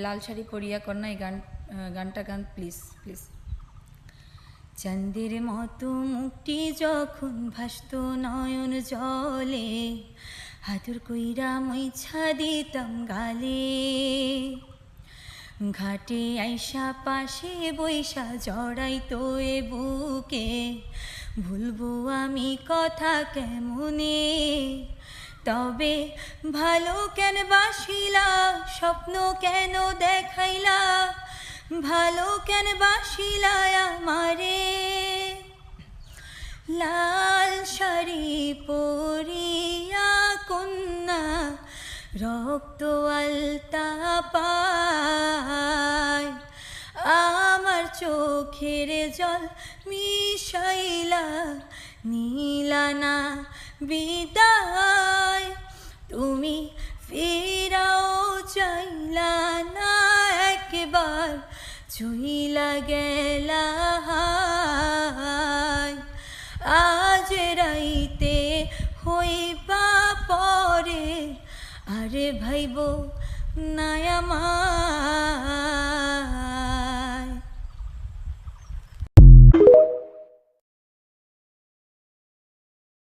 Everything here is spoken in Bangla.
লাল শাড়ি পরিয়া কন্যা এই গানটা গান প্লিজ প্লিজ। চাঁদের মতো মুখটি যখন ভাসত নয়ন জলে, হাতুর কইরা মুইছা দিতাম গালে। ঘাটে আইসা পাশে বৈশা জড়াইতো এ বুকে, ভুলবো আমি কথা কেমনে। তবে ভালো কেন বাসিলা, স্বপ্ন কেন দেখাইলা, ভালো কেন বাসিলা আমারে। লাল শাড়ি পরিয়া কন্যা রক্ত আলতা পায়, আমার চোখের জল মিশাইলা নীলা না বিদায়। তুমি ফিরাও চাইলা না একবার, চইলা গেলা হায়। আজ রাইতে হইবা পরে, আরে ভাইব না আমার।